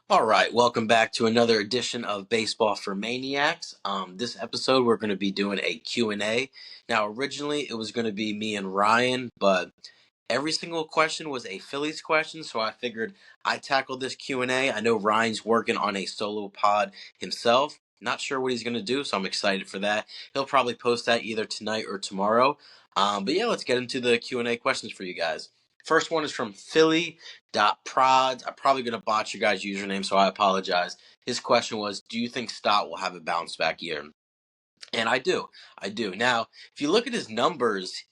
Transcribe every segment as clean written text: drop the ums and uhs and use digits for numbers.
All right, welcome back to another edition of Baseball for Maniacs. This episode, we're going to be doing a Q&A. Now, originally, it was going to be me and Ryan, but every single question was a Phillies question, so I figured I'd tackle this Q&A. I know Ryan's working on a solo pod himself. Not sure what he's going to do, so I'm excited for that. He'll probably post that either tonight or tomorrow. But yeah, let's get into the Q&A questions for you guys. First one is from Philly.prods. I'm probably going to botch your guys' username, so I apologize. His question was, do you think Stott will have a bounce back year? And I do. I do. Now, if you look at his numbers,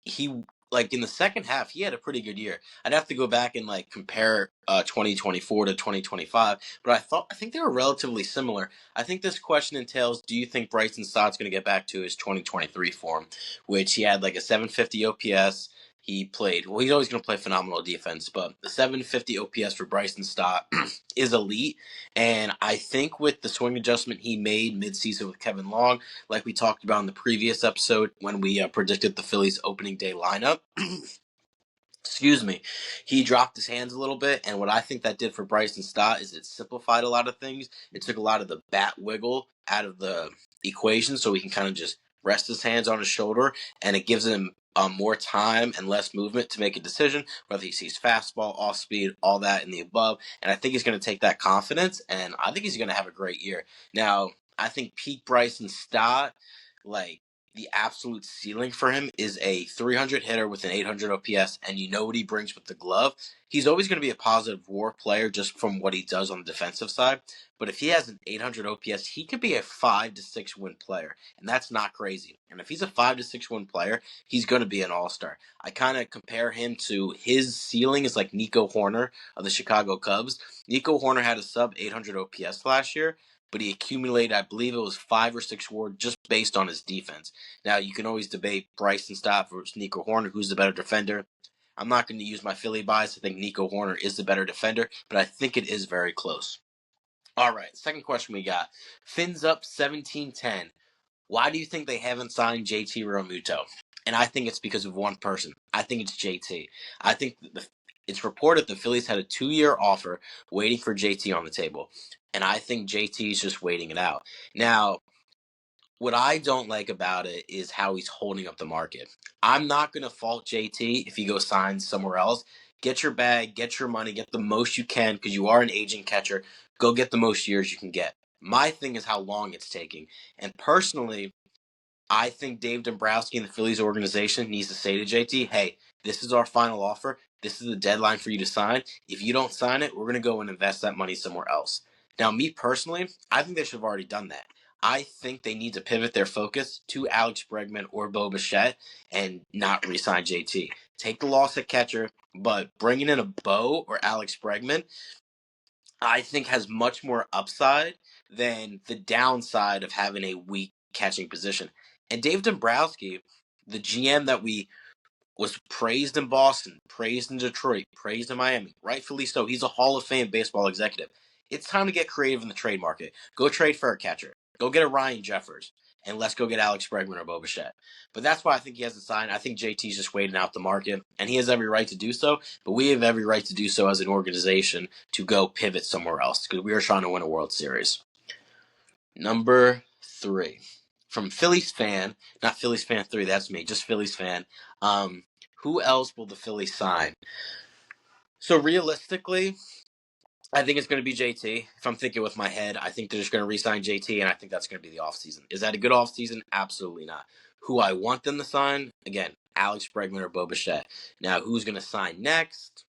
he like in the second half, he had a pretty good year. I'd have to go back and like compare 2024 to 2025, but I think they were relatively similar. I think this question entails, do you think Bryson Stott's going to get back to his 2023 form, which he had like a 750 OPS. He played, well, he's always going to play phenomenal defense, but the 750 OPS for Bryson Stott is elite. And I think with the swing adjustment he made midseason with Kevin Long, like we talked about in the previous episode when we predicted the Phillies opening day lineup. Excuse me, he dropped his hands a little bit, and what I think that did for Bryson Stott is it simplified a lot of things. It took a lot of the bat wiggle out of the equation, so he can kind of just rest his hands on his shoulder, and it gives him more time and less movement to make a decision, whether he sees fastball, off speed, all that and the above. And I think he's going to take that confidence, and I think he's going to have a great year. Now, I think peak Bryson Stott, like the absolute ceiling for him is a 300 hitter with an 800 OPS, and you know what he brings with the glove. He's always going to be a positive WAR player just from what he does on the defensive side. But if he has an 800 OPS, he could be a 5 to 6 win player, and that's not crazy. And if he's a 5 to 6 win player, he's going to be an all-star. I kind of compare him to his ceiling is like Nico Horner of the Chicago Cubs. Nico Horner had a sub 800 OPS last year, but he accumulated, I believe it was 5 or 6 WAR just based on his defense. Now, you can always debate Bryson Stott versus Nico Horner, who's the better defender. I'm not going to use my Philly bias. I think Nico Horner is the better defender, but I think it is very close. All right, second question we got. Fins up 1710. Why do you think they haven't signed JT Realmuto? And I think it's because of one person. I think it's JT. I think it's reported the Phillies had a 2-year offer waiting for JT on the table. And I think JT is just waiting it out. Now, what I don't like about it is how he's holding up the market. I'm not going to fault JT if he goes sign somewhere else. Get your bag, get your money, get the most you can because you are an aging catcher. Go get the most years you can get. My thing is how long it's taking. And personally, I think Dave Dombrowski and the Phillies organization needs to say to JT, hey, this is our final offer. This is the deadline for you to sign. If you don't sign it, we're going to go and invest that money somewhere else. Now, me personally, I think they should have already done that. I think they need to pivot their focus to Alex Bregman or Bo Bichette and not re-sign JT. Take the loss at catcher, but bringing in a Bo or Alex Bregman, I think has much more upside than the downside of having a weak catching position. And Dave Dombrowski, the GM that we was praised in Boston, praised in Detroit, praised in Miami, rightfully so. He's a Hall of Fame baseball executive. It's time to get creative in the trade market. Go trade for a catcher. Go get a Ryan Jeffers. And let's go get Alex Bregman or Bo Bichette. But that's why I think he hasn't signed. I think JT's just waiting out the market, and he has every right to do so. But we have every right to do so as an organization to go pivot somewhere else because we are trying to win a World Series. Number 3. From Phillies fan, not Phillies fan 3, that's me, just Phillies fan. Who else will the Phillies sign? So realistically, I think it's going to be JT. If I'm thinking with my head, I think they're just going to re-sign JT, and I think that's going to be the offseason. Is that a good offseason? Absolutely not. Who I want them to sign? Again, Alex Bregman or Bo Bichette. Now, who's going to sign next?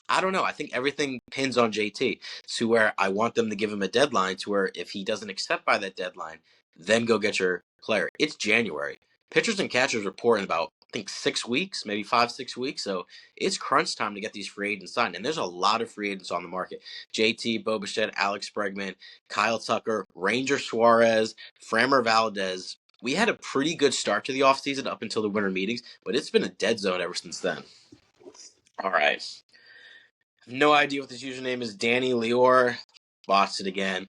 I don't know. I think everything pins on JT to where I want them to give him a deadline to where if he doesn't accept by that deadline, then go get your player. It's January. Pitchers and catchers report in about, I think, 6 weeks, maybe 5, 6 weeks. So it's crunch time to get these free agents signed. And there's a lot of free agents on the market. JT, Bo Bichette, Alex Bregman, Kyle Tucker, Ranger Suarez, Framber Valdez. We had a pretty good start to the offseason up until the winter meetings, but it's been a dead zone ever since then. All right. No idea what this username is. Danny Leor. Botched it again.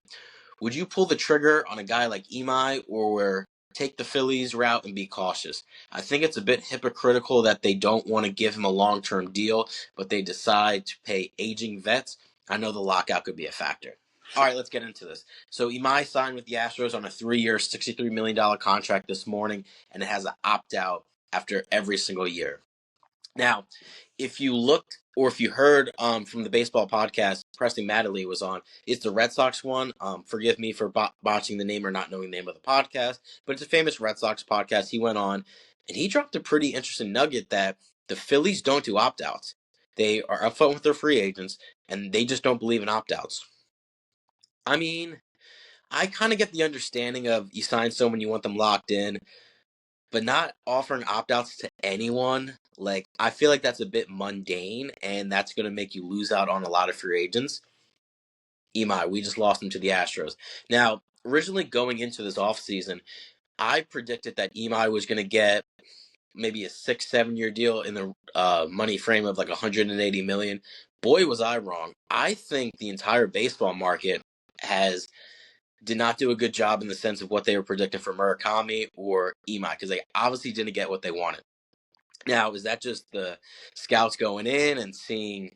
Would you pull the trigger on a guy like Imai or take the Phillies route and be cautious? I think it's a bit hypocritical that they don't want to give him a long-term deal, but they decide to pay aging vets. I know the lockout could be a factor. All right, let's get into this. So Imai signed with the Astros on a 3-year, $63 million contract this morning, and it has an opt-out after every single year. Now, if you looked or if you heard from the baseball podcast Preston Mattingly was on, it's the Red Sox one. Forgive me for botching the name or not knowing the name of the podcast, but it's a famous Red Sox podcast. He went on and he dropped a pretty interesting nugget that the Phillies don't do opt-outs. They are upfront with their free agents, and they just don't believe in opt-outs. I mean, I kind of get the understanding of you sign someone, you want them locked in, but not offering opt-outs to anyone, like, I feel like that's a bit mundane, and that's going to make you lose out on a lot of free agents. Imai, we just lost him to the Astros. Now, originally going into this offseason, I predicted that Imai was going to get maybe a 6-7 year deal in the money frame of like 180 million. Boy, was I wrong. I think the entire baseball market did not do a good job in the sense of what they were predicting for Murakami or Imai, because they obviously didn't get what they wanted. Now, is that just the scouts going in and seeing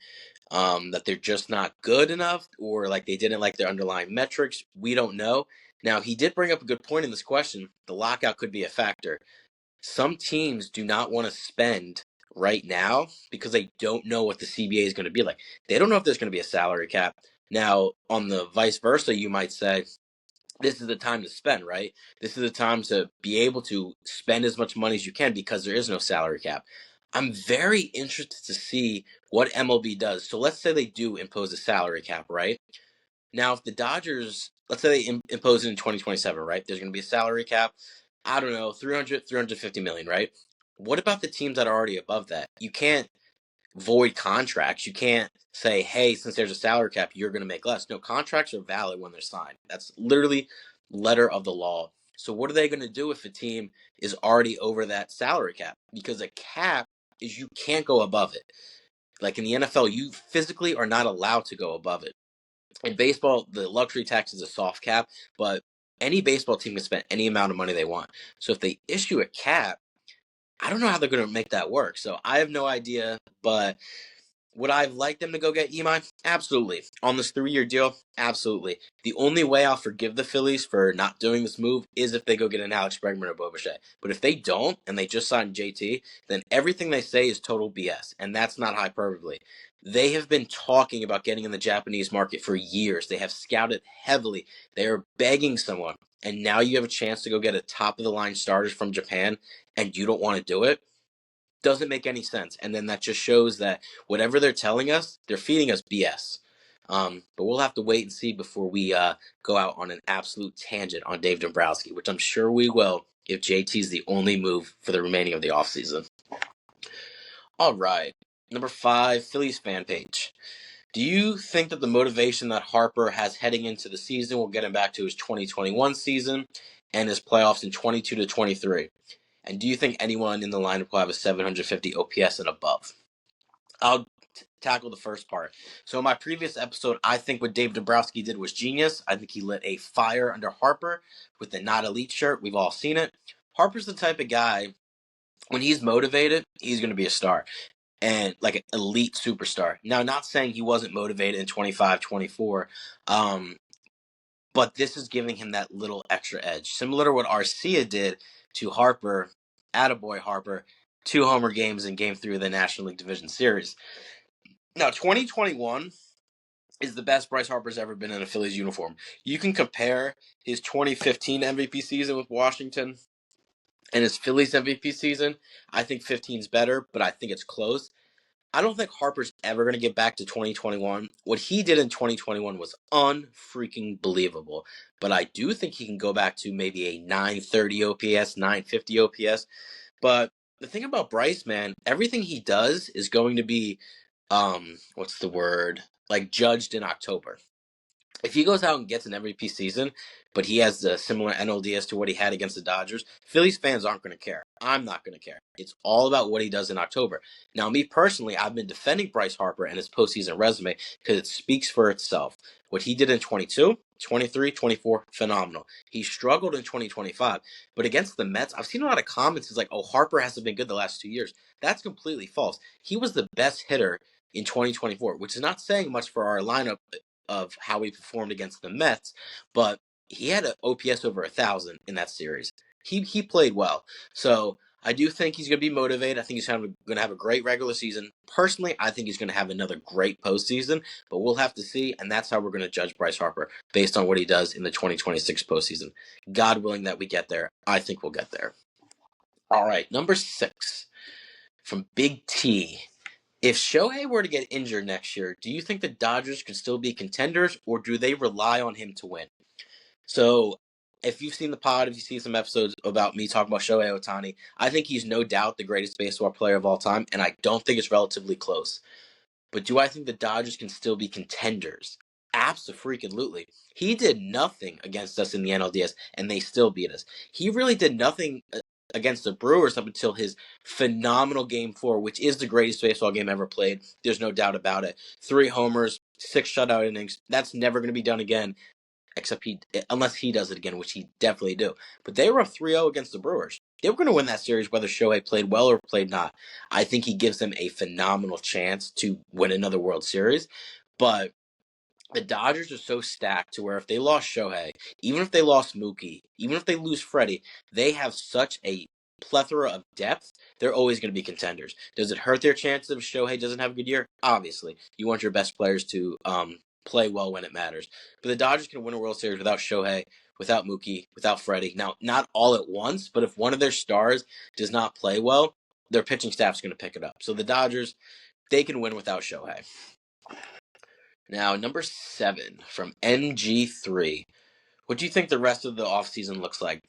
that they're just not good enough, or like they didn't like their underlying metrics? We don't know. Now, he did bring up a good point in this question. The lockout could be a factor. Some teams do not want to spend right now because they don't know what the CBA is going to be like. They don't know if there's going to be a salary cap. Now, on the vice versa, you might say, this is the time to spend, right? This is the time to be able to spend as much money as you can because there is no salary cap. I'm very interested to see what MLB does. So let's say they do impose a salary cap, right? Now, if the Dodgers, let's say they impose it in 2027, right? There's going to be a salary cap, I don't know, 350 million, right? What about the teams that are already above that? You can't void contracts. You can't say, hey, since there's a salary cap, you're going to make less. No, contracts are valid when they're signed. That's literally letter of the law. So what are they going to do if a team is already over that salary cap? Because a cap is you can't go above it. Like in the NFL, you physically are not allowed to go above it. In baseball, the luxury tax is a soft cap, but any baseball team can spend any amount of money they want. So if they issue a cap, I don't know how they're going to make that work. So I have no idea, but would I like them to go get Imai? Absolutely. On this 3-year deal? Absolutely. The only way I'll forgive the Phillies for not doing this move is if they go get an Alex Bregman or Bo Bichette. But if they don't, and they just signed JT, then everything they say is total BS, and that's not hyperbole. They have been talking about getting in the Japanese market for years. They have scouted heavily. They are begging someone, and now you have a chance to go get a top-of-the-line starters from Japan, and you don't want to do it? Doesn't make any sense. And then that just shows that whatever they're telling us, they're feeding us BS. But we'll have to wait and see before we go out on an absolute tangent on Dave Dombrowski, which I'm sure we will if JT's the only move for the remaining of the offseason. All right. Number 5, Phillies fan page. Do you think that the motivation that Harper has heading into the season will get him back to his 2021 season and his playoffs in 22 to 23? And do you think anyone in the lineup will have a 750 OPS and above? I'll tackle the first part. So in my previous episode, I think what Dave Dombrowski did was genius. I think he lit a fire under Harper with the Not Elite shirt. We've all seen it. Harper's the type of guy, when he's motivated, he's going to be a star. And like an elite superstar. Now, not saying he wasn't motivated in 25, 24, but this is giving him that little extra edge. Similar to what Arcia did to Harper, attaboy Harper, 2 homer games in Game 3 of the National League Division Series. Now, 2021 is the best Bryce Harper's ever been in a Phillies uniform. You can compare his 2015 MVP season with Washington and his Phillies MVP season. I think 15 is better, but I think it's close. I don't think Harper's ever going to get back to 2021. What he did in 2021 was unfreaking believable. But I do think he can go back to maybe a 930 OPS, 950 OPS. But the thing about Bryce, man, everything he does is going to be, like judged in October. If he goes out and gets an MVP season, but he has a similar NLDS to what he had against the Dodgers, Phillies fans aren't going to care. I'm not going to care. It's all about what he does in October. Now, me personally, I've been defending Bryce Harper and his postseason resume because it speaks for itself. What he did in 22, 23, 24, phenomenal. He struggled in 2025, but against the Mets, I've seen a lot of comments. It's like, oh, Harper hasn't been good the last 2 years. That's completely false. He was the best hitter in 2024, which is not saying much for our lineup of how we performed against the Mets, but he had an OPS over 1,000 in that series. He played well. So I do think he's going to be motivated. I think he's going to have a great regular season. Personally, I think he's going to have another great postseason, but we'll have to see, and that's how we're going to judge Bryce Harper, based on what he does in the 2026 postseason. God willing that we get there. I think we'll get there. All right, number 6 from Big T. If Shohei were to get injured next year, do you think the Dodgers could still be contenders, or do they rely on him to win? So, if you've seen the pod, if you've seen some episodes about me talking about Shohei Ohtani, I think he's no doubt the greatest baseball player of all time, and I don't think it's relatively close. But do I think the Dodgers can still be contenders? Absolutely. He did nothing against us in the NLDS, and they still beat us. He really did nothing against the Brewers up until his phenomenal Game 4, which is the greatest baseball game ever played. There's no doubt about it. 3 homers, 6 shutout innings. That's never going to be done again, unless he does it again, which he definitely do. But they were up 3-0 against the Brewers. They were going to win that series whether Shohei played well or played not. I think he gives them a phenomenal chance to win another World Series. But the Dodgers are so stacked to where if they lost Shohei, even if they lost Mookie, even if they lose Freddie, they have such a plethora of depth, they're always going to be contenders. Does it hurt their chances if Shohei doesn't have a good year? Obviously. You want your best players to play well when it matters. But the Dodgers can win a World Series without Shohei, without Mookie, without Freddie. Now, not all at once, but if one of their stars does not play well, their pitching staff's going to pick it up. So the Dodgers, they can win without Shohei. Now, number 7 from NG3. What do you think the rest of the offseason looks like?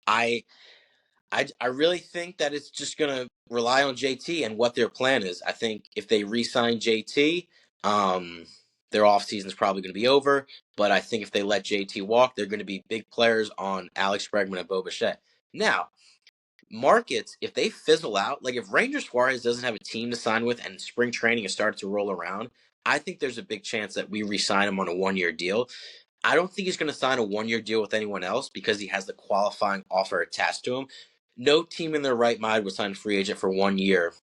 I really think that it's just going to rely on JT and what their plan is. I think if they re-sign JT, their offseason is probably going to be over. But I think if they let JT walk, they're going to be big players on Alex Bregman and Bo Bichette. Now, markets, if they fizzle out, like if Ranger Suarez doesn't have a team to sign with and spring training has started to roll around, I think there's a big chance that we re-sign him on a 1-year deal. I don't think he's going to sign a 1-year deal with anyone else because he has the qualifying offer attached to him. No team in their right mind would sign a free agent for 1 year,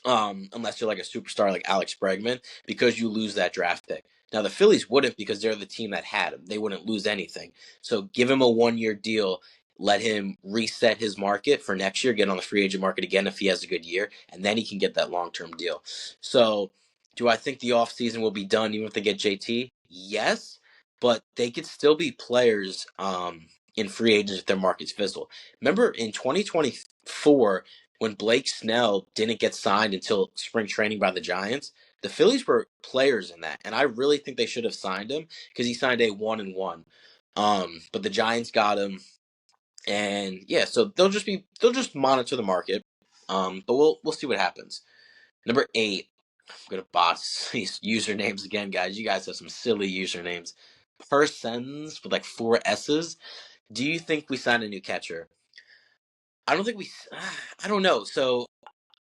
unless you're like a superstar like Alex Bregman, because you lose that draft pick. Now, the Phillies wouldn't because they're the team that had him. They wouldn't lose anything. So give him a 1-year deal. Let him reset his market for next year, get on the free agent market again if he has a good year, and then he can get that long-term deal. So do I think the offseason will be done even if they get JT? Yes, but they could still be players in free agents if their markets fizzle. Remember in 2024, when Blake Snell didn't get signed until spring training by the Giants, the Phillies were players in that, and I really think they should have signed him because he signed a 1-1. But the Giants got him, and yeah, so they'll just monitor the market. But we'll see what happens. Number 8, I'm gonna boss these usernames again, guys. You guys have some silly usernames. Persons with like 4 S's. Do you think we signed a new catcher? I don't think I don't know. So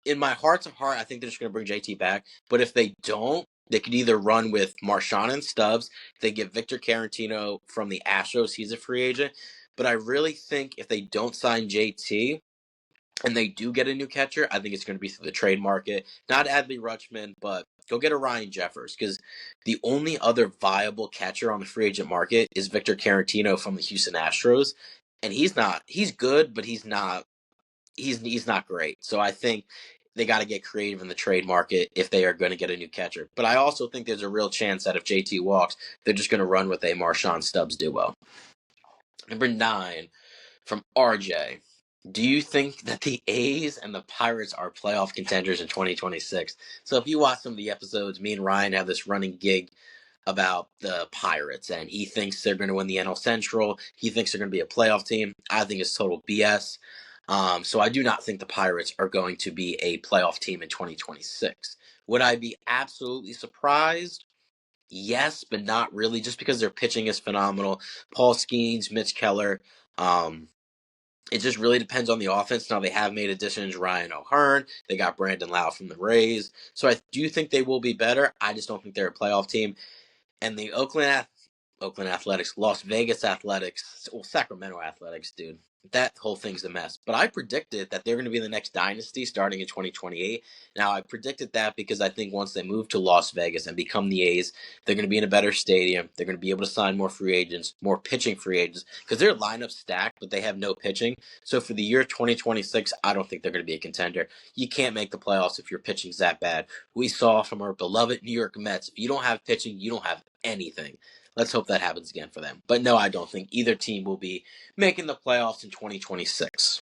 in my heart of heart, I think they're just going to bring JT back. But if they don't, they could either run with Marchand and Stubbs. They get Victor Carantino from the Astros. He's a free agent. But I really think if they don't sign JT and they do get a new catcher, I think it's going to be through the trade market. Not Adley Rutschman, but go get a Ryan Jeffers, because the only other viable catcher on the free agent market is Victor Carantino from the Houston Astros. And he's good, but he's not great. So I think they got to get creative in the trade market if they are going to get a new catcher. But I also think there's a real chance that if JT walks, they're just going to run with a Marchand Stubbs duo. Number 9 from RJ. Do you think that the A's and the Pirates are playoff contenders in 2026? So if you watch some of the episodes, me and Ryan have this running gig about the Pirates, and he thinks they're going to win the NL Central. He thinks they're going to be a playoff team. I think it's total BS. So I do not think the Pirates are going to be a playoff team in 2026. Would I be absolutely surprised? Yes, but not really, just because their pitching is phenomenal. Paul Skeens, Mitch Keller. It just really depends on the offense. Now, they have made additions. Ryan O'Hearn. They got Brandon Lau from the Rays. So I do think they will be better. I just don't think they're a playoff team. And the Oakland Athletics, Las Vegas Athletics, well, Sacramento Athletics, dude. That whole thing's a mess. But I predicted that they're going to be the next dynasty starting in 2028. Now, I predicted that because I think once they move to Las Vegas and become the A's, they're going to be in a better stadium. They're going to be able to sign more free agents, more pitching free agents, because their lineup's stacked, but they have no pitching. So for the year 2026, I don't think they're going to be a contender. You can't make the playoffs if your pitching's that bad. We saw from our beloved New York Mets, if you don't have pitching, you don't have anything. Let's hope that happens again for them. But no, I don't think either team will be making the playoffs in 2026.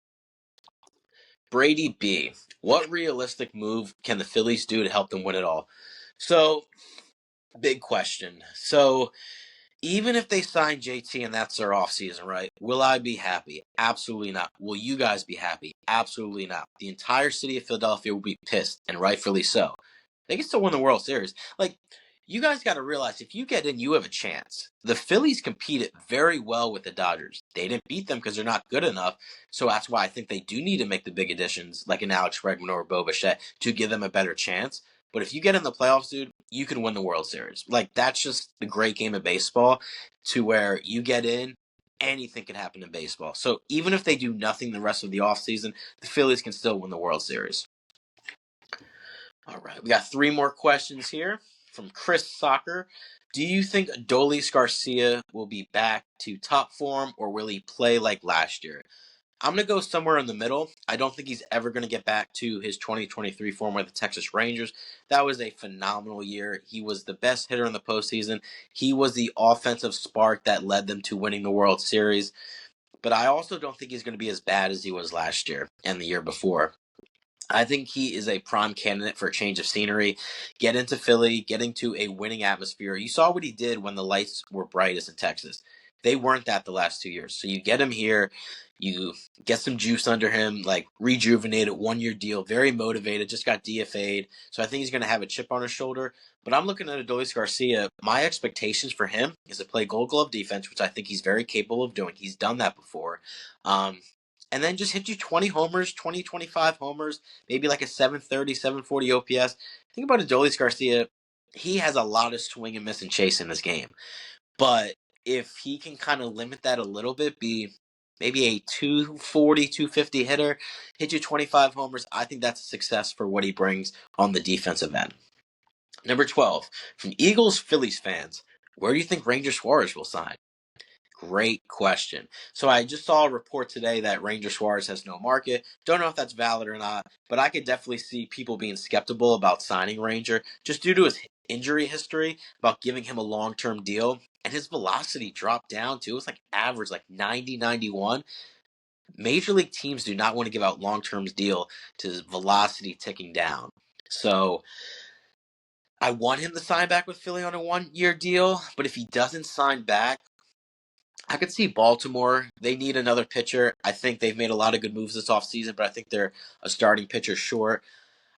Brady B. What realistic move can the Phillies do to help them win it all? So, big question. So, even if they sign JT and that's their offseason, right? Will I be happy? Absolutely not. Will you guys be happy? Absolutely not. The entire city of Philadelphia will be pissed, and rightfully so. They can still win the World Series. Like, you guys got to realize if you get in, you have a chance. The Phillies competed very well with the Dodgers. They didn't beat them because they're not good enough. So that's why I think they do need to make the big additions, like an Alex Bregman or Bo Bichette, to give them a better chance. But if you get in the playoffs, dude, you can win the World Series. Like, that's just the great game of baseball, to where you get in, anything can happen in baseball. So even if they do nothing the rest of the offseason, the Phillies can still win the World Series. All right, we got 3 more questions here from Chris Soccer. Do you think Adolis Garcia will be back to top form, or will he play like last year? I'm going to go somewhere in the middle. I don't think he's ever going to get back to his 2023 form with the Texas Rangers. That was a phenomenal year. He was the best hitter in the postseason. He was the offensive spark that led them to winning the World Series. But I also don't think he's going to be as bad as he was last year and the year before. I think he is a prime candidate for a change of scenery. Get into Philly, get into a winning atmosphere. You saw what he did when the lights were brightest in Texas. They weren't that the last 2 years. So you get him here, you get some juice under him, like rejuvenated, 1-year deal, very motivated, just got DFA'd. So I think he's going to have a chip on his shoulder. But I'm looking at Adolis Garcia. My expectations for him is to play Gold Glove defense, which I think he's very capable of doing. He's done that before. And then just hit you 20 homers, 20, 25 homers, maybe like a 730, 740 OPS. Think about Adolis Garcia. He has a lot of swing and miss and chase in this game. But if he can kind of limit that a little bit, be maybe a 240, 250 hitter, hit you 25 homers, I think that's a success for what he brings on the defensive end. Number 12, from Eagles Phillies fans, where do you think Ranger Suarez will sign? Great question. So I just saw a report today that Ranger Suarez has no market. Don't know if that's valid or not, but I could definitely see people being skeptical about signing Ranger just due to his injury history, about giving him a long-term deal. And his velocity dropped down too. It was like average, like 90, 91. Major league teams do not want to give out long-term deal to his velocity ticking down. So I want him to sign back with Philly on a 1-year deal, but if he doesn't sign back, I could see Baltimore. They need another pitcher. I think they've made a lot of good moves this offseason, but I think they're a starting pitcher short.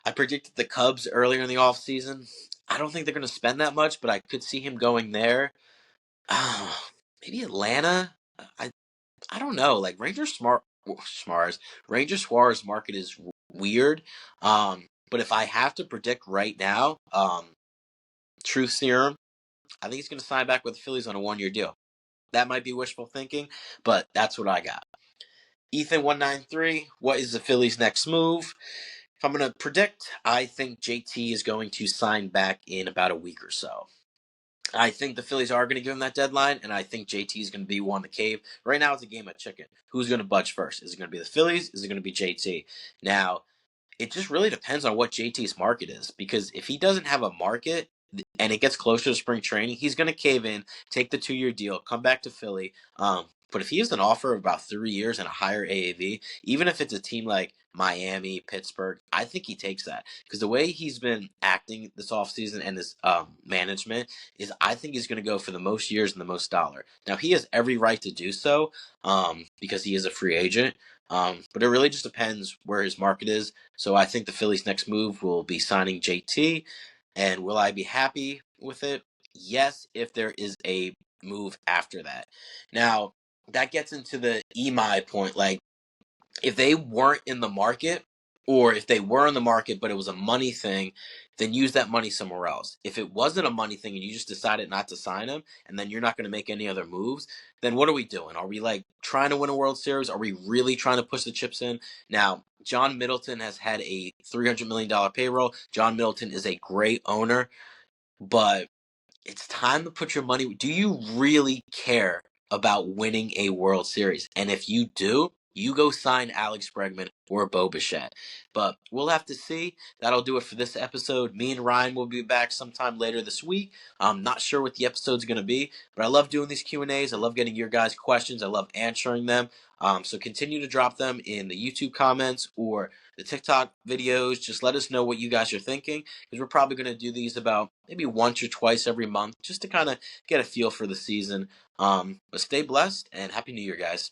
I predicted the Cubs earlier in the offseason. I don't think they're going to spend that much, but I could see him going there. Maybe Atlanta. I I don't know. Like Ranger Suarez market is weird. But if I have to predict right now, truth serum, I think he's going to sign back with the Phillies on a 1-year deal. That might be wishful thinking, but that's what I got. Ethan193, what is the Phillies' next move? If I'm going to predict, I think JT is going to sign back in about a week or so. I think the Phillies are going to give him that deadline, and I think JT is going to be one to cave. Right now, it's a game of chicken. Who's going to budge first? Is it going to be the Phillies? Is it going to be JT? Now, it just really depends on what JT's market is, because if he doesn't have a market and it gets closer to spring training, he's going to cave in, take the 2-year deal, come back to Philly. But if he has an offer of about 3 years and a higher AAV, even if it's a team like Miami, Pittsburgh, I think he takes that, because the way he's been acting this offseason and his management is, I think he's going to go for the most years and the most dollar. Now, he has every right to do so because he is a free agent. But it really just depends where his market is. So I think the Phillies' next move will be signing JT. And will I be happy with it? Yes, if there is a move after that. Now, that gets into the EMI point. Like, if they weren't in the market, Or if they were in the market, but it was a money thing, then use that money somewhere else. If it wasn't a money thing and you just decided not to sign him and then you're not going to make any other moves, then what are we doing? Are we like trying to win a World Series? Are we really trying to push the chips in? Now, John Middleton has had a $300 million payroll. John Middleton is a great owner, but it's time to put your money. Do you really care about winning a World Series? And if you do, you go sign Alex Bregman or Bo Bichette. But we'll have to see. That'll do it for this episode. Me and Ryan will be back sometime later this week. I'm not sure what the episode's going to be, but I love doing these Q&As. I love getting your guys' questions. I love answering them. So continue to drop them in the YouTube comments or the TikTok videos. Just let us know what you guys are thinking, because we're probably going to do these about maybe once or twice every month just to kind of get a feel for the season. But stay blessed and Happy New Year, guys.